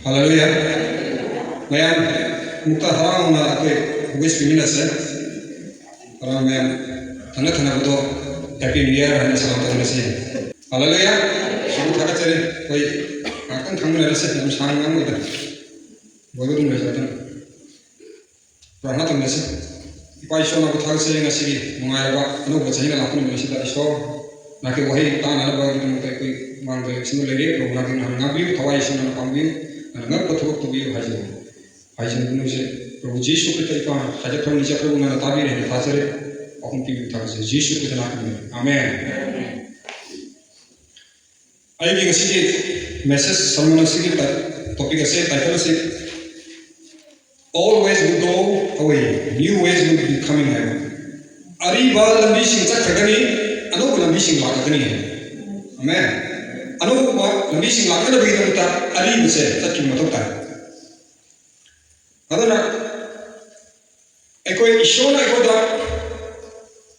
Hallelujah. Ma'am, mukta harang na ako wish minutes harang ma'am thana bedo happy new year hana salam tawna se. Hallelujah. Shuru thaka chare koi akan thangna rase nam sang nam ida. Bodo dum rasa tan. Prana tawna se. Ipai shona ko thak se ngasi mungai ba anu ba china la kun se da iso na ke wahi ta na ba dum kai koi mang de sinu lege program na ngabi thawai sinu pambi ngap ko thok to bi haji haji nu se प्रभु जीशु के तरीका हजरत हम नीचे प्रभु ना ताबी रहे फासरे अकुम की था से जीशु के नाम में आमीन आई की किसी के मैसेज समझना सीखी टॉपिक ऐसे टाइटल से always will go away new ways will be coming है अरीबा लंबी शिंचा खगनी अनुभव लंबी शिंग लागनी है आमीन अनुभव लंबी शिंग लागने भी तो अरीब से तक की मतलब था अदना एकोई ईश्वर एकोदा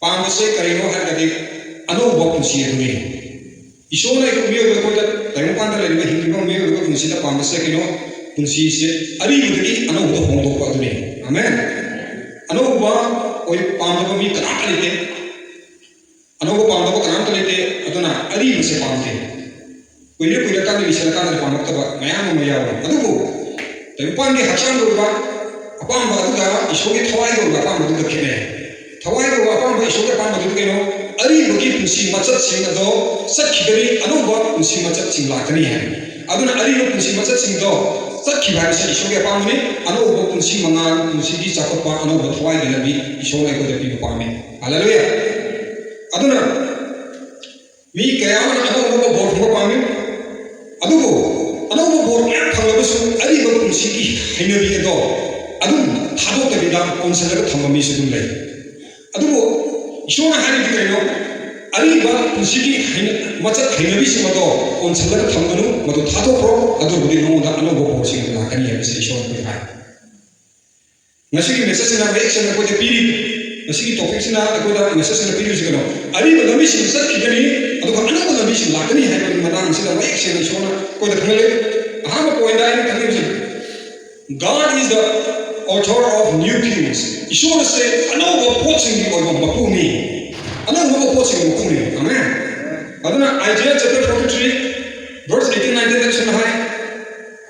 पांबसे करिनो है कदी अनुभव पुंसी दुनी ईश्वर एको मियो एकोदा तैमुकांद लेने हिंदू मियो एको पुंसी दा पांबसे किनो पुंसी से अरी दुनी अनुभव होंदो को दुनी आमीन अनुभव ओई पांबो मी कना लेते अनुभव पांबो कना लेते अदना अरी से पांबते कोइले कोइले का विषय का पांबतबा मयाम मयाव अदुबो तैमुकांद हचांग दुबा अपam batu da isoge thawai do apam batu da khine thawai do apam ba isoge apam batu ke no ari loki punsi machat sing do sakhibari anuba punsi machat sing lakani hai aduna ari lo punsi machat sing do sakhibari se isoge apam ni anuba punsi manga punsi gi chakot pa anuba thawai de labi isoge ko de pi pa me hallelujah aduna mi kaya na anuba bor mo pa me adugo anuba bor ya thalabu su ari lo punsi gi hainabi do adum thado te bida konsela ka thamba mi sidum lai adubo ishona hari di kaino ari ba pusigi haina macha haina bi sima do konsela ka thambanu madu thado pro adu budi no da anu bo porsi la kani ya se ishona pe hai nasi ki message na reaction ko de piri nasi ki topic na ko da message na piri sigano ari ba lambi sim sa ki gani adu ka anu ba lambi sim la kani hai ba madang sida reaction ishona ko da khamale ahama point ai kani God is the author of new things. Ishwara said, "Another watching you or Bakuni, another watching you Bakuni." Amen. Aduna Isaiah chapter 43, verse 18-19 section hai.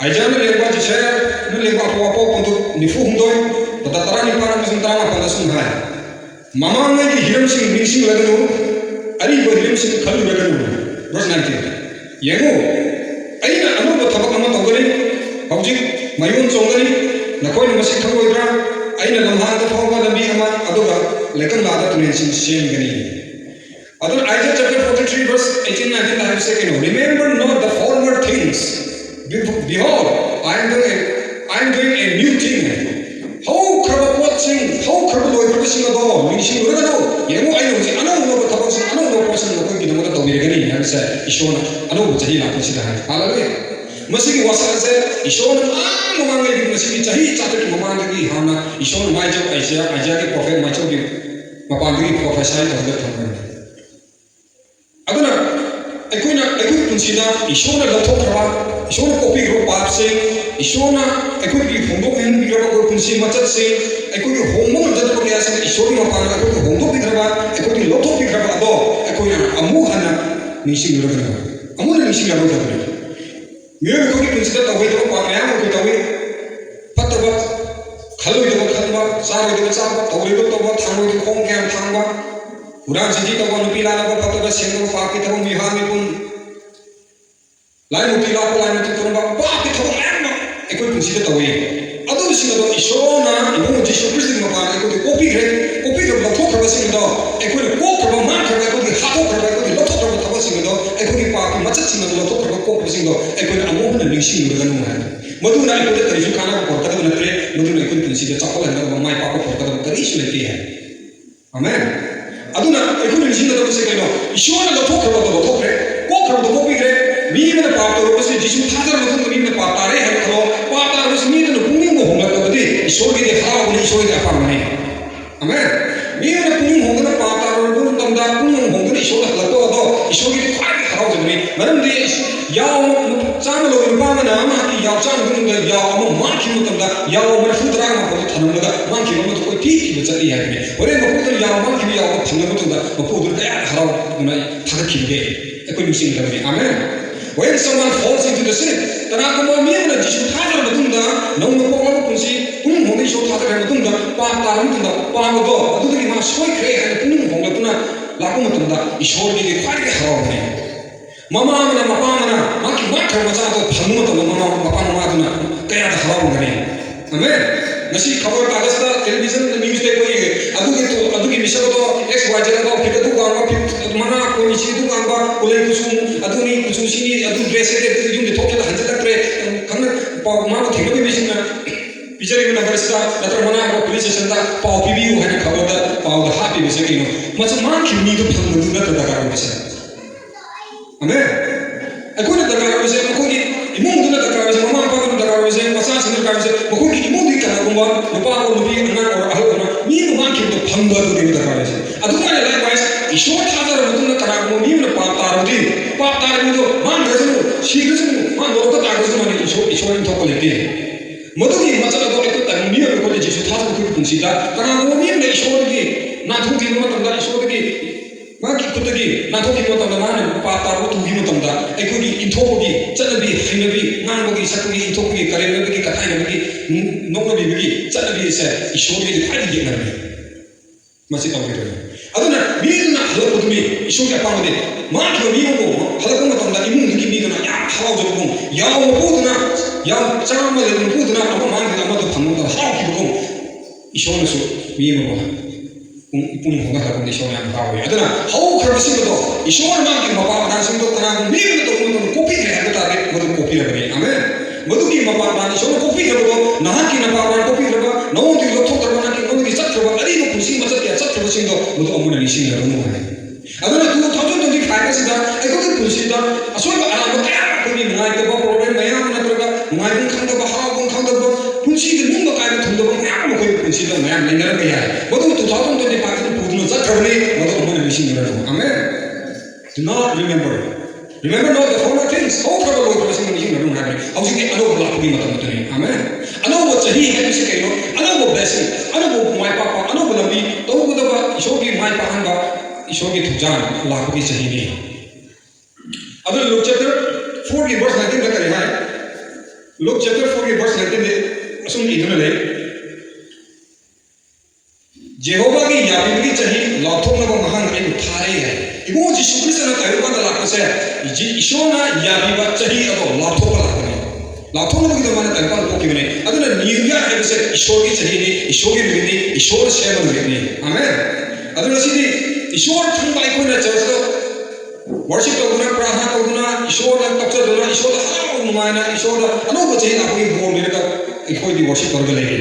Isaiah ne leba jisaya ne leba apa pontu nifu hundoi, tata tarani para musim tarana pandasun hai. Mama ne ki hiram sing mixing laganu, ari bo hiram sing khalu laganu. Verse 19. Yengu, aina another thabak ama togani, object mayun chongani. नकोई नमस्ते खबो इधर आइना लम्हा तो फोंगा लंबी हमा अदुगा लेकिन लादा तुने सेम गनी अदर Isaiah chapter 43 verse 18-19 I have said remember not the former things behold I am doing a new thing how craba watching how craba loi craba singa do mingsi ura do yemu aino ji anu no thapang sin anu no person no koi gidamo to bire gani han sa ishona anu jahi la ko sida hallelujah masigi wasa se ishona mamang lagi masigi jahi chatur mamang lagi hana ishona mai jo Isaiah ke prophet mai jo ki mapang lagi prophesy to the thang aduna ekoi punsina ishona la thokra ishona copy ro pap se ishona ekoi ki hondo hen bi ro ko punsi machat se ekoi ki homo jat ko ya se ishona mapang ekoi ki hondo bi graba ekoi ki lotho bi graba do ekoi amu hana nisi ro graba amu nisi ro graba मेरे को कि पुंसी तो हुई तो पामया को तो हुई पत्ता बा खलो तो खलबा सारो तो सारो तो हुई तो थांगो तो खों के थांगबा उरान सजी तो को नुपीला को पत्ता बा सेंगो पापी तो बिहार में पुन लाई नुपीला को लाई नुपी तो पापी तो मैम एको पुंसी तो हुई अदो सिंग तो ईशोना इबो जीसु क्रिस्त में पाना एको कॉपी के लथो खबा सिंग तो एको को खबा मान खबा एको हाथो खबा एको लथो खबा खबा सिंग तो एको पापी मचत सिंग तो लथो खबा को सिंग तो एको अमोहन निंगसिंग रगनु है मधुना एको तरिसु खाना को पड़ता नत्रे मधुना एको पुंसी के चपल है माय पापा पड़ता तरिसु लेती है आमेन अदुना एको निंगसिंग तो से केनो ईशोना लथो खबा तो लथो रे को खबा तो कॉपी रे मी ने पाप तो बस जीसु थाजर मधुन मी ने पाप तारे है खलो पाप तार बस मी ने पुंगिंग होंगा तो बदे ईश्वर के हाव ने ईश्वर के पाप मने आमेन मी ने पुंगिंग होंगा पाप तार बुन तमदा पुंगिंग होंगा ईश्वर का लतो दो ईश्वर के खाई हाव जने मरम दे याव चाम लो पाम ना मा की yaw chang gung da yaw ama man ki mutam da yaw ama fu dra ma ko thanam da man ki ma to ko ti ki ba chali ha ne ore ma ko da yaw man ki yaw ko phang ma to da ma ko da ya harau na thak ki be ko ni sing da ni amen when someone falls into the sin tana ko ma mi na ji shu tha da ma tung da nong no ko ma ko si kun mo ni shu tha da ma tung da pa ta ram tung da pa ma do adu da ma shoi kre ha kun mo ga tuna la ko ma tung da ishor ni khai ke harau ne mama mana mapa mana maki makha macha to phamu to mama mapa ma duna kaya da harau ne amen nasi khabar kagas da television news de koi adu ki misal to xyz da phit du ga ma phit mana ko ni chi du ga ba ulai kusum adu ni kusum sini adu dress de yum de thokela hanjal da tre khang pa ma ko thelo bi mission na bijari na barista natra mana ko police station da pa pibi u ha khabar da pa da ha bi se kino macha ma ki ni do phamu du da da ga ba se amen aku na da ga ba se ko ni imong du na da ga ba se mama pa du da ga ba se masa sin da ga ba se ko ki imong di ka na ko ma pa ko ni na ko ahal na ni ma ki do phamu du da ga ba se adu ma likewise ishor tha da ru na ka ko ni na pa ta ru di pa ta ru do man ga su shi ga su man do ka ta ga su ma ni ishor ni to ko le ke मधुगी मचल दो एक तंगी और कोले जिसु था तो कोई पुंसीदा कना वो भी ने ईश्वर की ना तो की मत अंदर ईश्वर की मा की खुद की ना तो की मत अंदर मान पाता वो तू ही मत अंदर एक कोई इंथो की चल भी हिन भी मान वो की सक की इंथो की करे में की कथाई में की नोक भी भी चल भी से ईश्वर की दिखाई दी ना मसी तो के अदुना मीना हलो पुदमी ईश्वर के पांगे मा की मीनो को हलो मत अंदर इमुंग की मीना या हाउ जो को या वो पुदना या चाम ले पुदना अब मान के मत फंग दा हाउ की को ईश्वर ने सो मीनो को पुन होगा का ईश्वर ने पावे अदुना हाउ खरबसी तो ईश्वर मा की मपा ना सिंग तो कना मीनो तो मत कॉपी है बता दे मत कॉपी रबे आमेन मधु की मपा ना ईश्वर कॉपी रबो ना की ना पावा कॉपी रबो नो दी लो तो करना की नो की सच रबो अरी नो खुशी मत के सच रबो सिंग तो मत अमुना निसिंग रबो है अदुना 2025 दा एको की खुशी दा असोय बा आना क्या को नि नाइ तो प्रॉब्लम मया ना तरगा नाइ बुं खंद बा हाउ बुं खंद बा खुशी के नुंग काय थंद बा क्या को खुशी दा मया लेनर के है मधु 2025 दा पुदनो सच रबने मत अमुना निसिंग रबो आमेन do not remember not the former things all for the Lord was in the kingdom of heaven how you get another lot to be matamutani amen another chahi hai se kaino another blessing another my papa another lambi to ko da ishogi my papa ba ishogi thujan la ko chahi ni other Luke chapter 4 की verse 19 का है Luke chapter 4 की verse 19 में असुन इधर ले जेहोवा की याबी की चाही लाथों में वो महान एक उठारे है इबो जिसु क्रिस्त ने तायु का लाख से जी ईशोना याबी बा चाही अब लाथों का लाख है लाथों में तो माने तायु का को की बने अगर न्यूया है से ईश्वर की चाही ने ईश्वर की मिलनी ईश्वर से मिलनी आमेन अगर सीधी ईश्वर थंग बाई को ना चर्च वर्शिप तो गुना प्रार्थना तो गुना ईश्वर का तत्व गुना ईश्वर का हाउ मायना ईश्वर का अनुभव चाहिए आपकी बोल मेरे का कोई भी वर्शिप कर लेंगे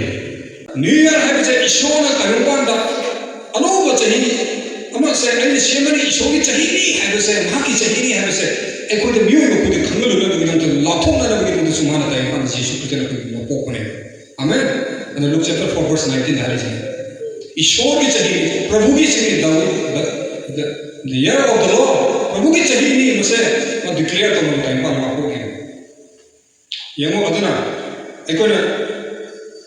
न्यू ईयर है बच्चे ईश्वर का तरुण दा अनुभव चाहिए हम से ऐसे शेमनी ईश्वर की चाहिए है बच्चे माँ की चाहिए है बच्चे एक कोई तो न्यू ईयर को तो खंगल लोग बिना तो लाखों ना लोग बिना तो सुमाना था यहाँ से यीशु क्रिस्त ने कोई पोकने आमेन and Luke chapter 4 verse 19 है जी ईश्वर की चाहिए प्रभु की चाहिए the year of the Lord प्रभु की चाहिए नहीं मुझे मैं declare तो मैं टाइम पर मापो के ये वो अदना एक कोई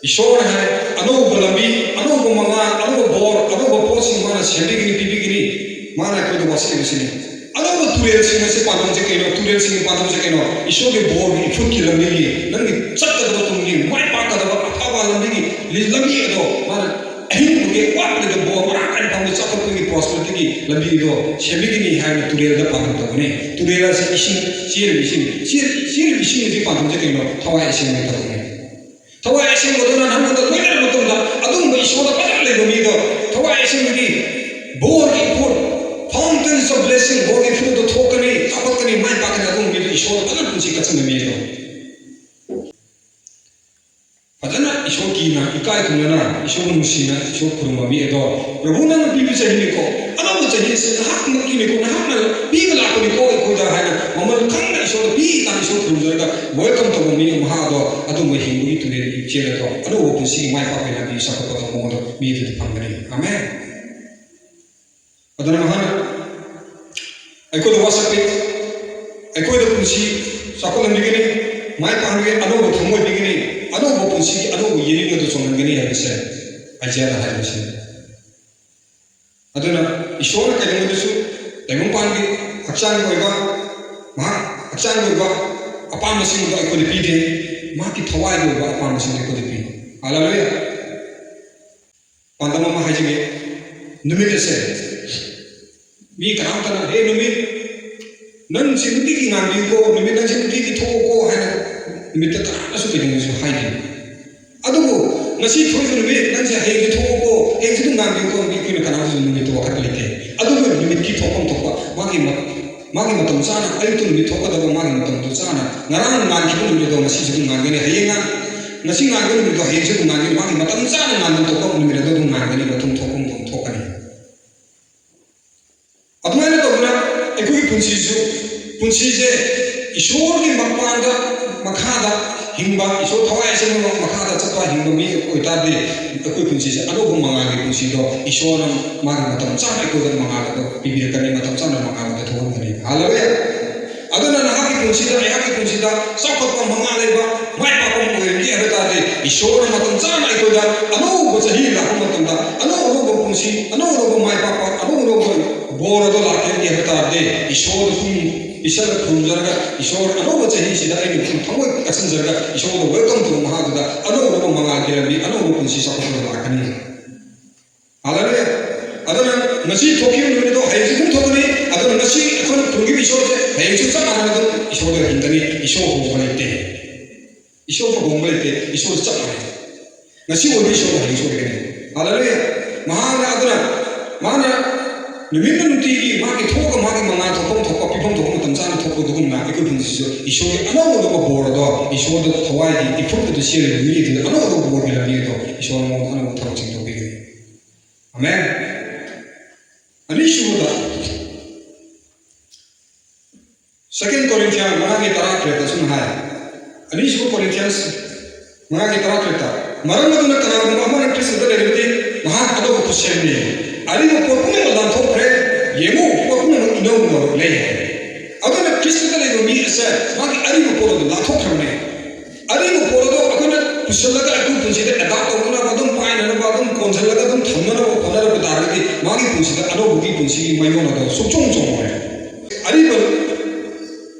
ईश्वर है अनुभव लंबी अनुभव मंगा अनुभव बोर अनुभव पोसिंग माना शेडिगिनी पिपिगिनी माना कोई तो वासी नहीं अनुभव तुरेल सिंह से पादों से कहना तुरेल सिंह पादों से कहना ईश्वर के बोर की फुट की लंबी की नंगी सत्य तो तुमनी माय पाका तो अथवा लंबी की लंबी है तो माना अहिं के वाट ले तो बोर माना कर पाऊँ सत्य तो की प्रॉस्पेरिटी की लंबी तो शेडिगिनी है ना तुरेल तो पादों तो ने तुरेल से इशिंग शेर इशिंग से पादों से कहना थवा इशिंग में तो ने थवा ऐसे मोदना हम तो लेकर मोदना अदुम ईश्वर का पता ले गमी तो थवा ऐसे की बोर की foot fountains of blessing bore की फुट तो थोकनी अपकनी माय पाकने अदुम की ईश्वर पता कुछ कसम में तो पतना ईश्वर की ना इकाई तुमना ईश्वर मुसीना ईश्वर पुरुमा भी तो प्रभु ने बीबी चाहिए को अनंत चाहिए से हाथ मक्की ने को ना हम बीबी ला को को जा है ना ममल खंग ईश्वर भी ता ईश्वर पुरुम जरगा वेलकम तो मी महा दो अदुम हिंदू तुले चेले तो अनु वो पुसी माय पापे ना भी सब को तो मोद मी तो पंगने आमेन अदना महान एको तो वासपे एको तो पुसी सकल निगने mai pangge anu bo thongoi bigini anu bo punsi anu bo yini do chongan gani ya bise ajara ha bise aduna ishora ka demu su taimun pangge aksan ko ba ma aksan ko ba apa masing do ko de pide ma ki thawai do ba apa masing ko de pi haleluya pandama ma hajige numit se mi karam kana he numit nan sinti ki ngambi ko numit nan sinti ki tho ko ha numit ta asu ke demu su hai adugo ngasi thoi su numit nan se he ki tho ko he su ngambi ko mi ki kana su numit to wakat lite adugo numit ki thokam thokpa magi matam sana ai tu numit thokka da magi matam tu sana ngarang ngan ki numit do ngasi su ngan gani he ngasi ngan gani numit do he su ngan gani magi matam sana ngan to ko numit do ngan gani matum thokum thokani aduna to na ekoi punsi je ishor ki makpanda makhada hingba ishor thawai se makhada chapa hingba mi koi ta de ekoi punsi je ado gum manga ki punsi do ishor magi matam sana ko da manga do bibir kani matam sana manga do thon kani haleluya aduna na haki punsi da ya ki punsi da sakot ko manga le ba mai pa ko mo ki ha ta de ishor matam sana ko da anu go sahi la ko matam da anu go punsi anu go mai pa anu go bora do la ke ki ha ta de ishor kum ishar khunjarga ishor anu go sahi sida ai ni thamo kasan jarga ishor go welcome to maha da anu go manga ke bi anu go punsi sakot do la kani haleluya aduna ngasi thoki ni do hai jum thokani aduna ngasi akhon thungi ishor je hai chu cha ana do ishor do hindani ishor ho balite ishor ho balite ishor cha ana ngasi wo ishor hai ishor ke haleluya mahana aduna mana numinna nuti gi magi thoka magi manga thokom thokpa pipom thokom tamsan thokko dugum na ekoi punsi so ishor ge ano do ko bor do ishor do thawai di ifuk do shire ni di ano do bor ge la ni do ishor mo ano thok ching do ge amen ani shuda second corinthians magi tara kreta sun hai ani shu corinthians magi tara kreta maram aduna kana gum amana kristo da lebti maha ado ko shemni ari ko pokune ma dan thokre yemu pokune no ino no le aduna kristo da le mi asa magi ari ko poro la thokramne ari ko poro do akuna kusalaga aku punsi da ada ko na badum paina na badum konjalaga dum thamna ko khona ro dargi magi punsi da ano bugi punsi mayo na do sukchong chong ho ari ba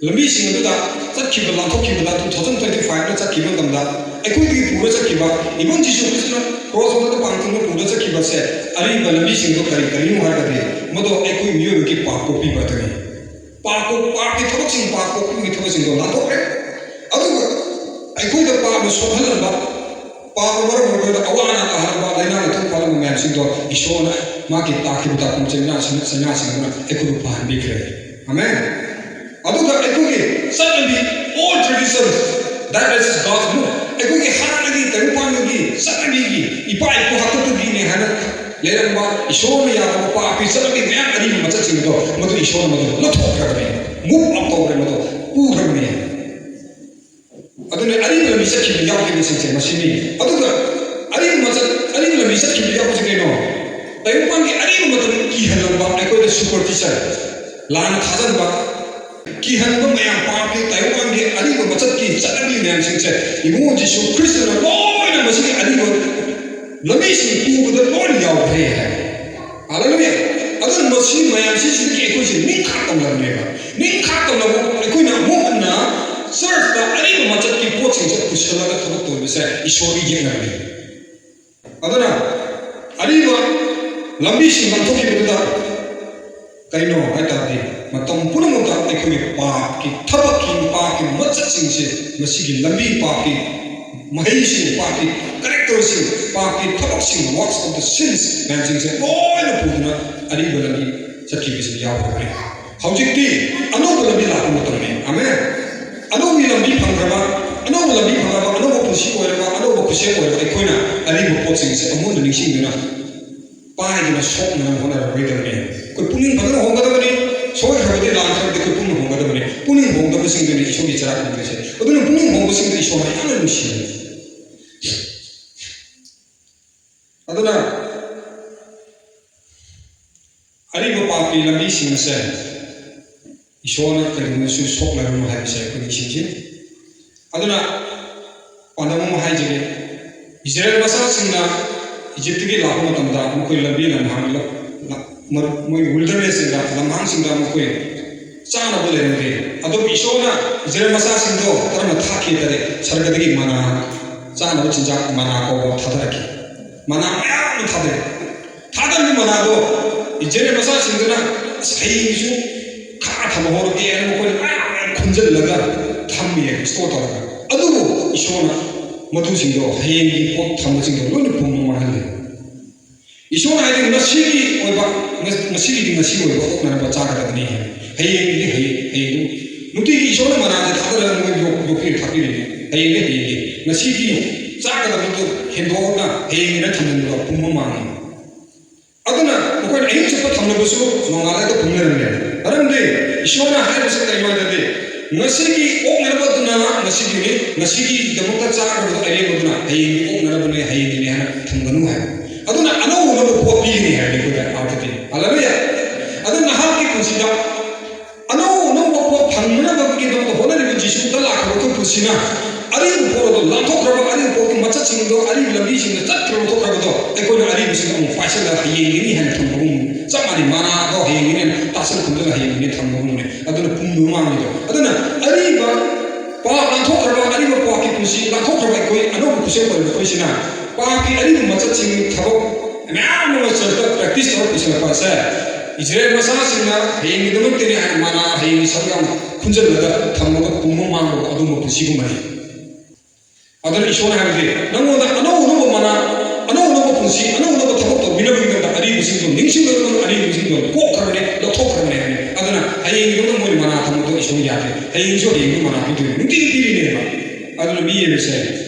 lambi sing da chakki ba la thokki ba 2025 na chakki ba dam da ekoi gi pura chakki ba ibon jisu krishna cross ba da pangthung no pura chakki ba se ari ba lambi sing do kari mu ha da de modo ekoi miyo gi pa ko pi ba ta ni pa ki thok sing pa ko ki thok sing do la thok re adu ekoi da pa ba so hal ba pa ko bar mo da awana ka har ba daina na thok pa mo man sing do ishona ma ki ta ki ta kum chena sing na ekoi pa bi kre amen adu da ekoi suddenly all traditions that is God's will ekoi ki hana gi ta pa gi suddenly gi ipai ko hakku gi ne hana leram ba ishona ya ko pa pi suddenly me ari ma cha sing do mo do ishona mo do lo thok ra ne move up to mo do pu ra ne adune ari la mi sa ki ya ki sing se machine adu da ari la mi sa ki ya ko sing no ta yu pang gi ari mo do ki halam ba ekoi da superstition lan thajan ba ki han ba mayam pa ki ta yu pang gi ari mo machat ki suddenly ne sing se imu jisu kristo na loi na machine ari mo lami sing pu da loi ya phe hai hallelujah adun machine mayam si si ki ekoi sing ni khatam la ne ba ni khatam la ekoi na mo na search da ari mo machat ki po sing se kushala ga thok to se ishori ye na ne aduna ari mo lambi sing ban thoki bu da kaino hai ta de matam punam ta ekoi pa ki thaba ki pa ki machat sing se masi ki lambi pa ki mahai sing pa ki character sing pa ki thaba sing works of the sins man sing se oi na puna ari ba lambi chaki bi se ya ba re hojik ti ano ba lambi la ko matam ne amen ano mi lambi phangraba ano lambi phangraba ano ba pusi ko ra ano ba pusi ko ra ekoi na ari ba pot sing se amon ni sing na pa ni na sok na hona ra re ne ko puning bhagan honga da ni soy khabade lan kha de ko puning honga da ni puning honga ba sing de ni so bi chara ko se aduna puning honga sing de so ma ana lu shi aduna ari ba pa pi lambi sing se ishona ka ni su sok la ro ha se ko ni sing aduna pandam haijige Israel masa singna Egypt ki laho matamda mukoi lambi lamhang moi wilderness singda lamhang singda mukoi chana bole nge ado ishona Israel masa singdo tarama thaki tare sargadagi mana chana chinja mana ko thadaki mana ayam thadare thadani mana do Israel masa singduna sai su kha thamhor ge mukoi khunjal laga thammi store tara ado ishona madu singdo hayeng pot thamma singdo lone pum mahal ishona hayeng nasigi oiba nasigi di nasi oiba na ba chaga da ni hayeng ni hayeng nuti ishona mana da thadara mo yo pir thapir hayeng ni hayeng nasigi chaga da to hendo na hayeng na thamma do pum mahal aduna ko ai chupa thamma busu nongala da pum ne aramde ishona hayeng sa kai ma da de nasigi ok narabaduna nasigi damota chaga da ai moduna hayeng ok narabune hayeng ni hana thanganu hai aduna anau no popi ni hai ko da autati alabeya aduna ha ki kusida anau no ko phangna ba ki do hona ni jisu da la ko to kusina ari ko do la to kra ba ari ko macha ching do ari lambi sing da tat kra to kra do ai ko ari bi sing mo fashion da hayeng ni hana thanganu samari mana do hayeng ni tasal kun da hayeng ni thanganu ne aduna pum ma ni do aduna ari ba pa la to kra ba ari ko pa ki kusi la to kra ba ko anau kusi ko ko sina Paki ari macam sing thabo memang macam practice or isla pasa Israel masa singna hayeng ni domon tene han mana hayeng sargam kunjal laga thammo ko pummo mango adu mo pusi ko mari adar ishona hamde nango da ano no mana ano no pusi ano no thabo to binabi da ari bising to ningsing do ari bising to ko karne lo to karne adana hayeng ni domon mo mana thammo to ishona yate hayeng jo hayeng mana to nti tiri ne ba adana bi ye se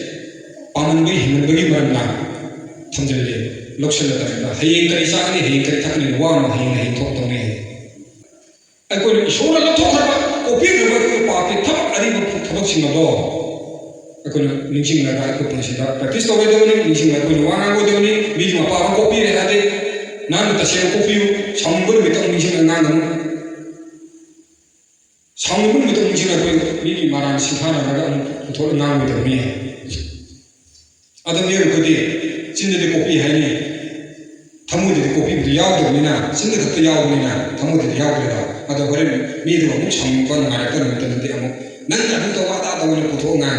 paman bagi himan bagi marna thamjale lokshal ta hayeng kari sa ani hayeng kari thakni wa ma hayeng hayeng thok tong ne ai ko ishona la thok ba ko pi ba ko pa ke thak ari ba thok sing do ai ko ningsing na ga ko pun sida practice to do ni ningsing na ko wa na go do ni bi ma pa ko pi re ade nan ta se ko pi sambur mi tong ningsing na ngam sambur mi tong ningsing na ko mi maran sikhana ga thol ngam mi do ni Adam yang kodi, cinta de kopi hai ni, tamu de kopi itu yau de ni na, cinta de yau ni na, tamu de yau de dah. Ada orang ni tu orang cakap kan ngarak kan nanti amu, nanti aku tahu apa tahu ni putus ngan.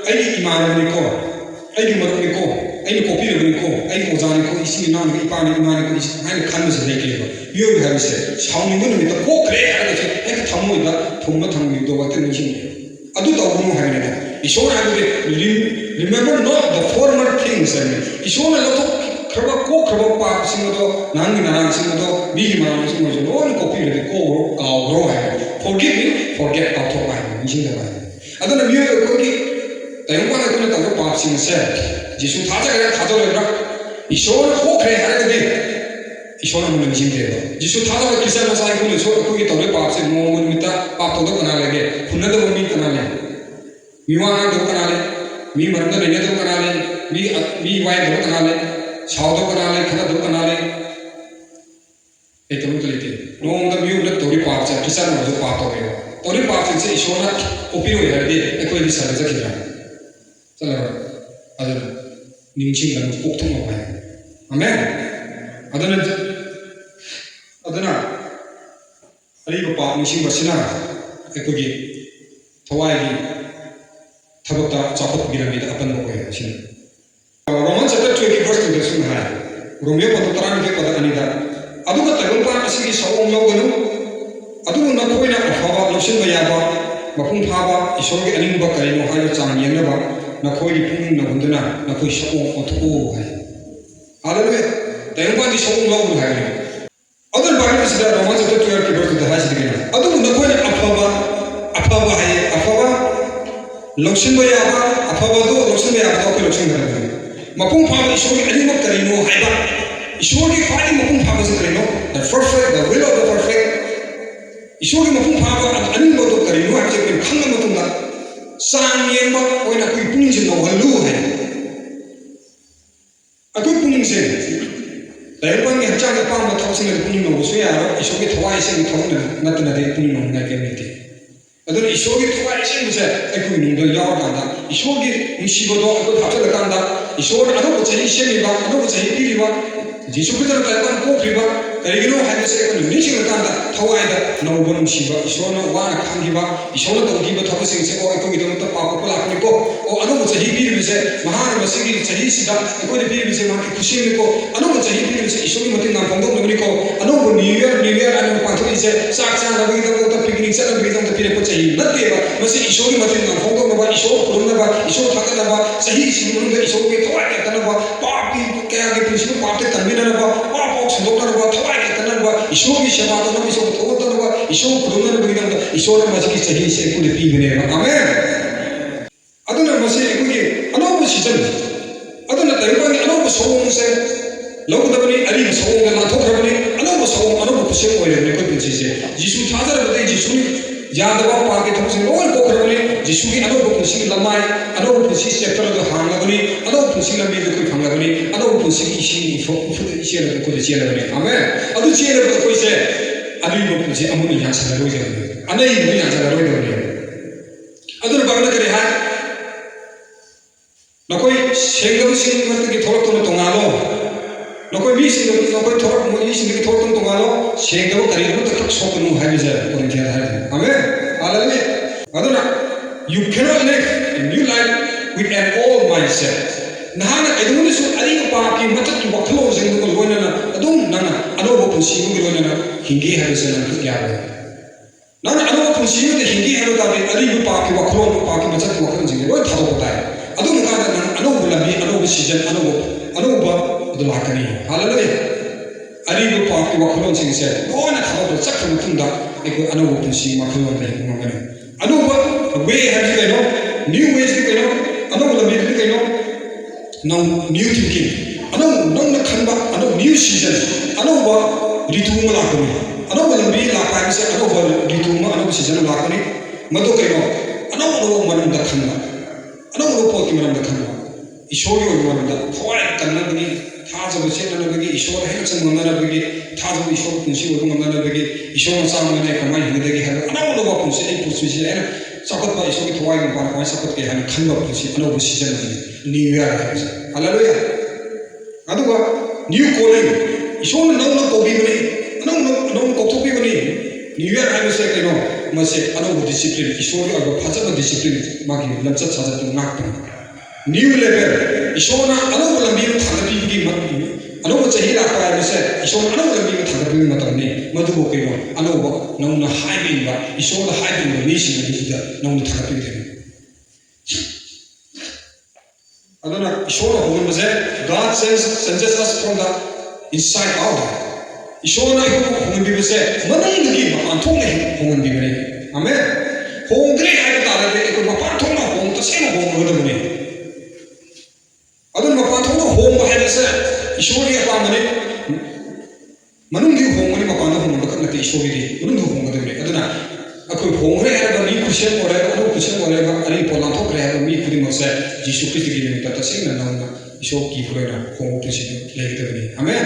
Aini iman ni ko, aini maru ni ko, aini kopi ni ko, aini ozan ni ko, isi ni nan, ipan ni iman ni ko, isi aini kan mesti lagi ko. Yo harus se, shang ni pun ni tu ko kere ada se, tamu ida, thumma tamu itu waktu ni sini. Adu tahu mu hai ni dah. Ishona ada remember not the former things and ishona lo to kraba ko kraba pa singodo nang nang singodo bi ma singodo lo ko pi de ko ka ro hai forgive me forget ka to hai ni da hai adana mi ko ki tayong pa ko na ta pa sing se jisu tha ja ga tha do ra ishona ko kre hai de ishona mo ni jin de jisu tha ja kisa na sai ko ni so ko ki to le pa se mo mo mi ta pa to do kana lage kunna do mi kana le Miwana do kanale, mi maranda nene do kanale, mi wai do kanale, shao do kanale, khana do kanale. Itu mungkin itu. Noong da mi udah tori paap se, kisah nama do paap to gaya. Tori paap se ishona kopi ho ya de, eko ini sarja kira. Salah, ada ningsing dan puktung apa ya? Amen. Ada hari bapak ningsing bersina, eko gi, thawai gi. Thabata chapot biramid apan mo koy sin Romans chapter 20 verse 2 sun hai Romeo patotaran ke pada anida aduga tagon pa asigi sawong logonu aduga na koina afaba lopsin bayaba mapung phaba isorge aning ba kare no hayo chang yeng ba na khoi pung na hunduna na khoi sawong otho hai alale tagon pa di sawong logu hai adur bible sida Romans chapter 12 verse 2 hai sigina aduga na koina afaba hai afaba Loksin baya apa batu loksin baya apa kau loksin berada. Mapung paham isu ini mak kerino haiba. Isu ini faham mapung paham se kerino. The perfect, the will of the perfect. Isu ini mapung paham ani batu kerino aja pun khangan mapung dah. Sang yang mak kau nak kau puning se no halu hai. Aku puning se. Tapi pun ni hanya apa mak tahu se puning no. So ya isu ini thawai se thawai na nanti puning no nak kau ni. ꯑꯗꯨꯅ ꯏꯁꯣꯔꯒꯤ ꯊꯋꯥꯏ ꯑꯁꯦꯡꯕꯁꯦ ꯑꯩꯈꯣꯏꯒꯤ ꯅꯨꯡꯗ ꯌꯥꯎꯔꯀꯥꯟꯗ ꯏꯁꯣꯔꯒꯤ ꯅꯨꯡꯁꯤꯕꯗꯣ ꯑꯩꯈꯣꯏ ꯍꯥꯞꯆꯤꯜꯂꯀꯥꯟꯗ ꯏꯁꯣꯔꯅ ꯑꯅꯧꯕ ꯆꯍꯤ ꯁꯦꯝꯂꯤꯕ ꯑꯅꯧꯕ ꯆꯍꯤ ꯄꯤꯔꯤꯕ ꯖꯤꯁꯨ ꯈ꯭ꯔꯤꯁꯇꯅ ꯇꯥꯏꯕꯪ ꯄꯣꯛꯈ꯭ꯔꯤꯕ ꯀꯔꯤꯒꯤꯅꯣ ꯍꯥꯏꯕꯁꯦ ꯑꯩꯈꯣꯏꯅ ꯅꯤꯡꯁꯤꯡꯂꯀꯥꯟꯗ ꯊꯋꯥꯏꯗ ꯅꯧꯕ ꯅꯨꯡꯁꯤꯕ ꯏꯁꯣꯔꯅ ꯋꯥꯅ ꯈꯪꯈꯤꯕ ꯏꯁꯣꯔꯅ ꯇꯧꯈꯤꯕ ꯊꯕꯛꯁꯤꯡꯁꯦ ꯑꯩꯈꯣꯏꯒꯤꯗꯃꯛꯇ ꯄꯥꯎꯈꯠꯄ ꯂꯥꯛꯄꯅꯤꯀꯣ ꯑꯅꯧꯕ ꯆꯍꯤ ꯄꯤꯔꯤꯕꯁꯦ ꯃꯍꯥꯛꯅ ꯃꯁꯤꯒꯤ ꯆꯍꯤꯁꯤꯗ ꯑꯩꯈꯣꯏꯅ ꯄꯤꯔꯤꯕꯁꯦ ꯃꯍꯥꯛꯀꯤ ꯈꯨꯠꯁꯦꯝꯅꯤꯀꯣ ꯑꯅꯧꯕ ꯆꯍꯤ ꯄꯤꯔꯤꯕꯁꯦ ꯏꯁꯣꯔꯒꯤ ꯃꯇꯦꯡꯅ ꯐꯣꯡꯗꯣꯛꯅꯕꯅꯤꯀꯣ ꯑꯅꯧꯕ ꯅ꯭ꯌꯨ ꯏꯌꯔ ꯍꯥꯏꯅ ꯄꯥꯡꯊꯣꯛꯏꯁꯦ ꯆꯥꯛ ꯆꯥꯅꯕꯒꯤꯗꯃꯛꯇ ꯄꯤꯛꯅꯤꯛ ꯆꯠꯅꯕꯒꯤꯗꯃꯛꯇ ꯄꯤꯔꯛꯄ ꯆꯍꯤ ꯅꯠꯇꯦꯕ ꯃꯁꯤ ꯏꯁꯣꯔꯒꯤ ꯃꯇꯦꯡꯅ ꯐꯣꯡꯗꯣꯛꯅꯕ ꯏꯁꯣꯔ ꯈꯨꯔꯨꯝꯅꯕ ꯏꯁꯣꯔ ꯊꯥꯒꯠꯅꯕ ꯆꯍꯤꯁꯤꯒꯤ ꯃꯅꯨꯡꯗ ꯏꯁꯣꯔꯒꯤ ꯊꯋꯥꯏ ꯀꯠꯇꯅꯕ ꯄꯥꯞꯀꯤ ꯀꯌꯥꯒꯤ ꯄꯨꯟꯁꯤꯕꯨ ꯄꯥꯞꯇ ꯀꯟꯕꯤꯅꯅꯕ ꯄꯥꯞ ꯁꯟꯗꯣꯛꯅꯕ ꯊꯋꯥꯏ ꯀꯠꯇꯅꯕ ꯏꯁꯣꯔꯒꯤ ꯁꯦꯕꯥ ꯇꯧꯅꯕ ꯏꯁꯣꯔ ꯊꯧꯒꯠꯇꯅꯕ ꯏꯁꯣꯔ ꯈꯨꯔꯨꯝꯅꯕꯒꯤꯗꯃꯛꯇ ꯏꯁꯣꯔꯅ ꯃꯁꯤꯒꯤ ꯆꯍꯤꯁꯦ ꯑꯩꯈꯣꯏꯗ ꯄꯤꯕꯅꯦꯕ ꯑꯃꯦꯟ ꯑꯗꯨꯅ ꯃꯁꯤ ꯑꯩꯈꯣꯏꯒꯤ ꯑꯅꯧꯕ ꯁꯤꯖꯟ ꯑꯗꯨꯅ ꯇꯥꯏꯕꯪꯒꯤ ꯑꯅꯧꯕ ꯁꯑꯣꯡꯁꯦ ꯂꯧꯒꯗꯕꯅꯤ ꯑꯔꯤꯕ ꯁꯑꯣꯡꯗ ꯂꯥꯟꯊꯣꯛꯈ꯭ꯔꯕꯅꯤ ꯑꯅꯧꯕ ꯁꯑꯣꯡ ꯑꯅꯧꯕ ꯈꯨꯠꯁꯦꯝ ꯑꯣꯏꯔꯕꯅꯤ ꯑꯩꯈꯣꯏ ꯄꯨꯟꯁꯤꯁꯦ ꯖꯤꯁꯨ ꯊꯥꯖꯔꯕꯗꯤ ꯖꯤꯁꯨ ꯌꯥꯗꯕ ꯄꯥꯞꯀꯤ ꯊꯕꯛꯁꯤꯡ ꯂꯣꯏ ꯀꯣꯛꯈ꯭ꯔꯕꯅꯤ ꯖꯤꯁꯨꯒꯤ ꯑꯅꯧꯕ ꯄꯨꯟꯁꯤꯒꯤ ꯂꯝꯃꯥꯏ ꯑꯅꯧꯕ ꯄꯨꯟꯁꯤ ꯆꯦꯞꯇꯔꯗ ꯍꯥꯡꯂꯕꯅꯤ ꯑꯅꯧꯕ ꯄꯨꯟꯁꯤ ꯂꯝꯕꯤꯗ ꯑꯩꯈꯣꯏ ꯐꯪꯂꯕꯅꯤ ꯑꯅꯧꯕ ꯄꯨꯟꯁꯤꯒꯤ ꯏꯁꯤꯡ ꯏꯐꯨꯠ ꯆꯦꯜꯂꯒ ꯑꯩꯈꯣꯏꯗ ꯆꯦꯜꯂꯕꯅꯤ ꯑꯃꯦꯟ ꯑꯗꯨ ꯆꯦꯜꯂꯒ ꯑꯩꯈꯣꯏꯁꯦ ꯑꯔꯤꯕ ꯄꯨꯟꯁꯤ ꯑꯃꯨꯛ ꯌꯥꯟꯁꯤꯜꯂꯔꯣꯏꯗꯕꯅꯤ ꯑꯅꯩꯕ ꯌꯥꯟꯁꯤꯜꯂꯔꯣꯏꯗꯕꯅꯤ ꯑꯗꯨꯅ ꯕꯥꯏꯕꯜꯗ ꯀꯔꯤ ꯍꯥꯏ ꯅꯈꯣꯏ ꯁꯦꯡꯗꯕꯁꯤꯡ ꯃꯔꯛꯇꯒꯤ ꯊꯣꯛꯂꯛꯇꯨꯅ ꯇꯣꯉꯥꯜꯂꯣ ꯅꯈꯣꯏ ꯃꯤꯁꯤꯡꯗꯒꯤ ꯊꯣꯛꯂꯛꯇꯨꯅ ꯇꯣꯉꯥꯜꯂꯣ ꯁꯦꯡꯗꯕ ꯀꯔꯤꯒꯨꯝꯕ ꯈꯛ ꯁꯣꯛꯀꯅꯨ ꯍꯥꯏꯕꯁꯦ ꯀꯣꯔꯤꯟꯊꯤꯌꯟꯗ ꯍꯥꯏꯔꯤ ꯑꯃꯦꯟ ꯍꯜꯂꯦꯂꯨꯌꯥ ꯑꯗꯨꯅ you cannot live a new life with an old mindset nahana kaidunasu ariba paapki mathakki wakhalosingdu loinana adum nana anoba punsigu loinana hingi habise nan kyaba nana anoba punsigu de hingi haru tabe ariba paapki wakhalon paapki mathakki wakhalosing loi thadoktai adum kana nan anoba lambi anoba season anoba adulakani hallelujah ariba paapki wakhalosing se loina thadok chakra mutunda eko anoba punsi wakhalon de ngomani anoba way have you know new ways to know anoba lambi to know now new thinking anong khanba new season anoba ritu ma lakani anoba lambi lakai se anoba ritu ma anoba season lakani madu kaino anoba manam da khanba anoba poti manam da khanba ishori o manam da thawai kannabagi thajaba senanabagi ishor helsan mananabagi thajaba ishor kunsi o mananabagi ishor samane kamai hidagi har anoba kunsi ai kunsi se ana sakot ba ishor thawai ma pa sakot ke han khanba kunsi anoba season new year hallelujah aduga new calling ishor nong kobibani nong kokthopibani new year haibase kaino mase anoba discipline ishor ga phajaba discipline magi lamchat sajatu nakpa new level ishor na anoba lambi thanabi gi anoba chahi la pa haibase ishor anoba lambi thanabi matamni madubo kaino anoba nong na haibinga ishor da haibinga nisi na nong thanabi gi aduna ishora hongamase God senses us from the inside out ishora hongambibase manangdagi mapan thongna hongambibane amen hongre haiba tarade eko mapan thongna hongta sema honggodabane aduna mapan thongna hongba haibase ishori apamane manungdi hongmani mapan hongba khaknate ishori manungdi honggodabane aduna akoi hongre haiba mi kushen ore anu kushen ore ba ari polan thokre haiba mi khudi mase jisu kristi gi nimita tasina nauna ishor ki khurena hong pusi legdabani amen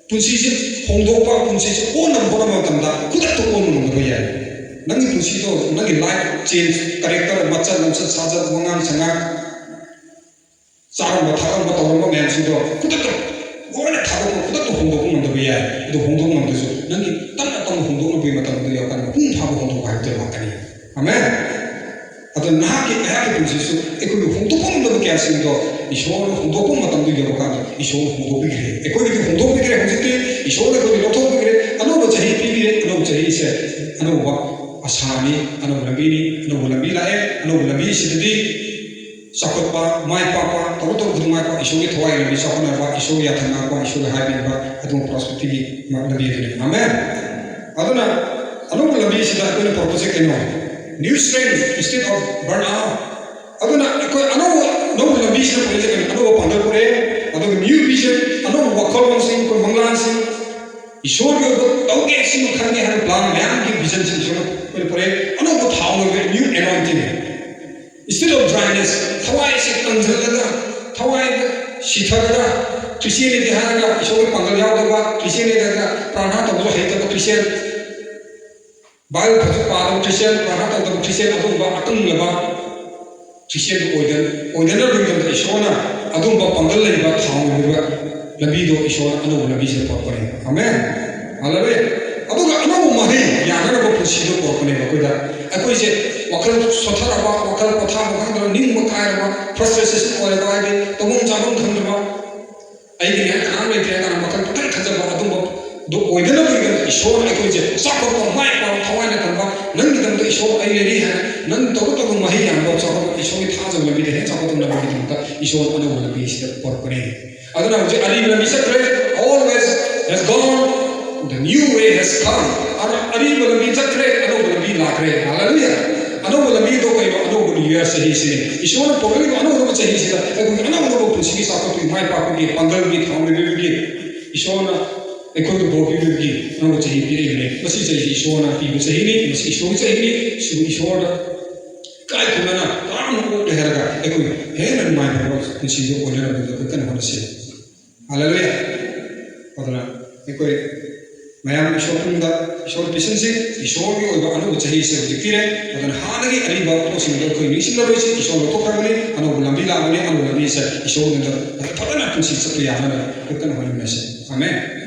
pusi se hongdokpa pusi se onam honam tamda kudak to onam ngado ya nangi pusi to nangi life change character macha lamsa saja wangan sanga saram batham batawma men si do kudak to ona thado kudak to hongdok ngado ya do hongdok ngado so nangi tamna tam hongdok no bi matam do ya kan pung thabo hongdok ba de makani amen ado nahaki pusi so ekoi hongdok ngado kya sin do ishor hongdok matam do ya kan ishor hongdok bi gre ekoi bi hongdok bi gre hojite ishor ko lothok bi gre anoba chahi pi bi anoba chahi se anoba asani anoba lambi lae anoba lambi sididi sakotpa mai papa to mai pa ishori thawai lambi sakona ba ishori athana ba ishori haibin ba adum prosperity gi lambi de amen aduna anoba lambi sida ko purpose keno new strength instead of burn out aduna ko anoba lambi sida ko je anoba pandal pore aduna new vision anoba wakol sing ko manglan sing ishor ko tauke sing khange har plan mayam ki vision sing ishor ko pore anoba thawno new anointing instead of dryness thawai se kanjalaga thawai shitharaga Christianity haraga ishor pangal yaoga Christianity daga prana tablo haita Christian Bible phật pa Christian para ta Christian atum ba atum laba Christian oidan na ring da ishona atum ba pangal lai ba thang ba labi do ishona anu labi se pa pare amen hallelujah aduga anu mahi ya na ba pusi do pa pare ba ko da akoi je wakal sothara ba wakal patha ba kan ning ma kai ba frustration oi ba ge tomum jamum kham ba ai ge ya kan lai te kan makal patai khaja ba atum ba do oidana ring da ishona akoi je sakko pa mai pa thawai na kan ba nang gi dam da ishona ai le ri ha nang to to mahi ya ba sakko ishona tha ja labi de he sakko tum labi de ta ishona anu labi se pa pare aduna je ali labi se pray always has gone the new way has come ari labi se pray anu labi la pray hallelujah anu labi do kai anu year sahi se ishona pogli anu do sahi se anu do pusi sakko tu mai pa ko ge pangal ge tham le ge ishona ekor do bobi ge anu sahi pire ne masi sahi ishona pi sahi ni masi ishona sahi ni su ishona kai kunana ram ko de herga ekor he nan mai ko pusi do ko le do kan hona se hallelujah padana ekor mayam ishona da ishona pisin se ishona ge oba anu sahi se dikire padana hanagi ari ba to sin do ko ni sin lo se ishona to kan ni anu lambi la ni anu lambi se ishona da padana pusi se ya na ko kan hona se amen